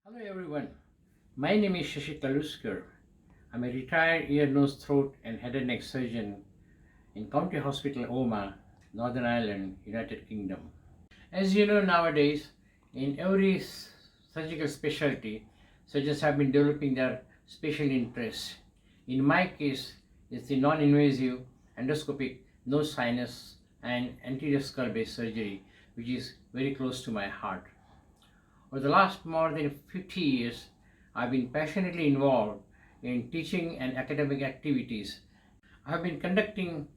Hello everyone, my name is Shashi Kaluskar. I'm a retired ear, nose, throat and head and neck surgeon in County Hospital Oma, Northern Ireland, United Kingdom. As you know, nowadays in every surgical specialty, surgeons have been developing their special interests. In my case, it's the non-invasive endoscopic nose, sinus and anterior skull based surgery, which is very close to my heart. For the last more than 50 years, I've been passionately involved in teaching and academic activities. I have been conducting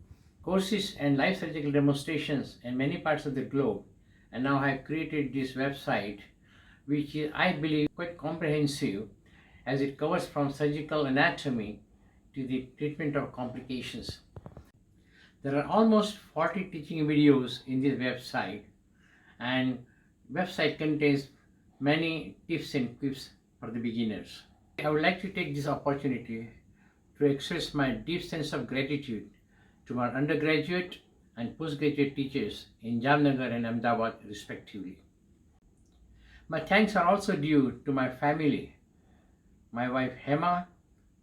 courses and live surgical demonstrations in many parts of the globe, and now I have created this website, which is, I believe, quite comprehensive as it covers from surgical anatomy to the treatment of complications. There are almost 40 teaching videos in this website, and website contains many tips and quips for the beginners. I would like to take this opportunity to express my deep sense of gratitude to my undergraduate and postgraduate teachers in Jamnagar and Ahmedabad respectively. My thanks are also due to my family, my wife Hema,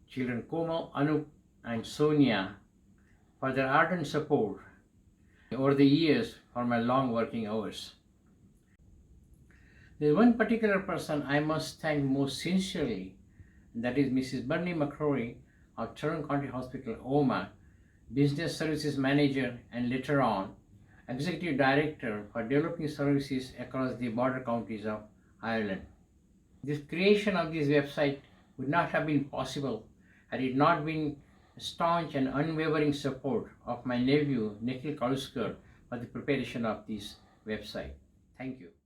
children Komal, Anup and Sonia for their ardent support over the years for my long working hours. There is one particular person I must thank most sincerely, and that is Mrs. Bernie McCrory of Toronto County Hospital, Oma, Business Services Manager and later on Executive Director for developing services across the border counties of Ireland. This creation of this website would not have been possible had it not been staunch and unwavering support of my nephew Nikhil Kaluskar for the preparation of this website. Thank you.